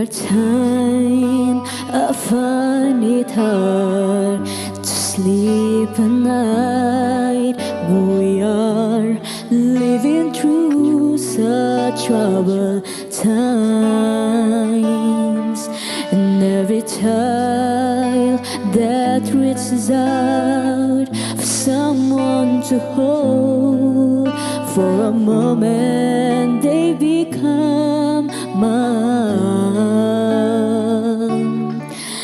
time I find it hard to sleep at night. We are living through such troubled times, and every child that reaches out for someone to hold, for a moment they become mine.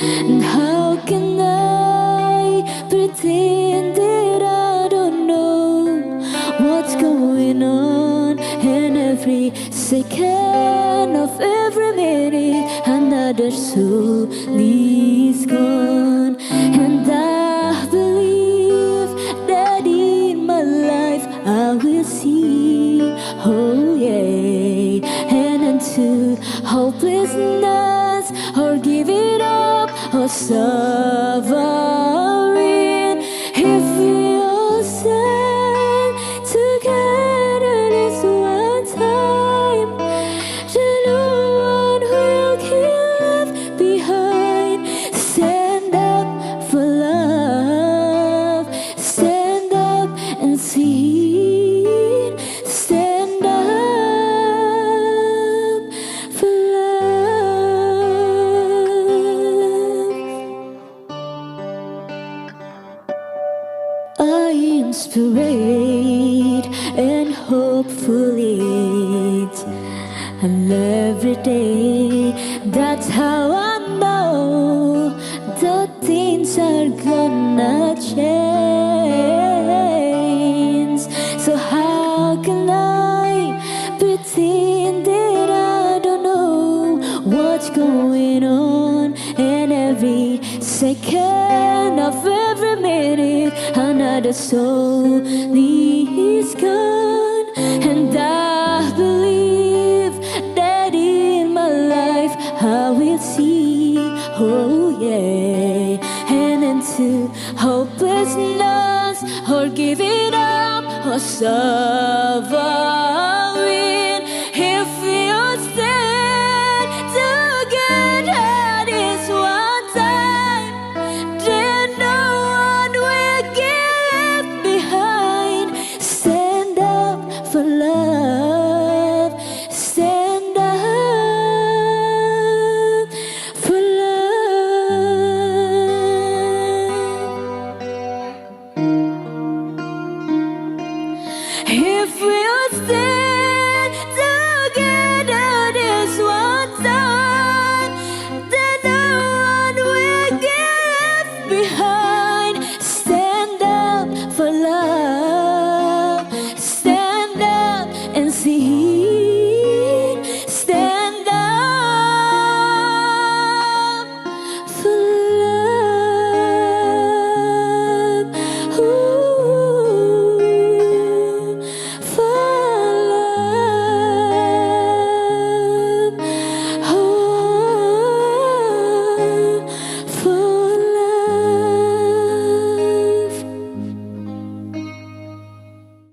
And how can I pretend that I don't know what's going on? And every second of every minute, another soul is gone. And I believe that in my life I will see, oh yeah, and into hopelessness, or give it up, or suffering. If we all stand together this one time, then no one will get left behind. Stand up for love, stand up and see it. Stand up for love. I inspire and hopeful it, and every day that's how I know that things are gonna change. So how can I pretend that I don't know what's going on? And every second of every minute, another soul is gone. And I believe that in my life I will see, oh yeah, and into hopelessness, or give it up, or suffering. If we all stand together this one time, then no one will get left behind. Stand up for love, stand up for love. If we all stand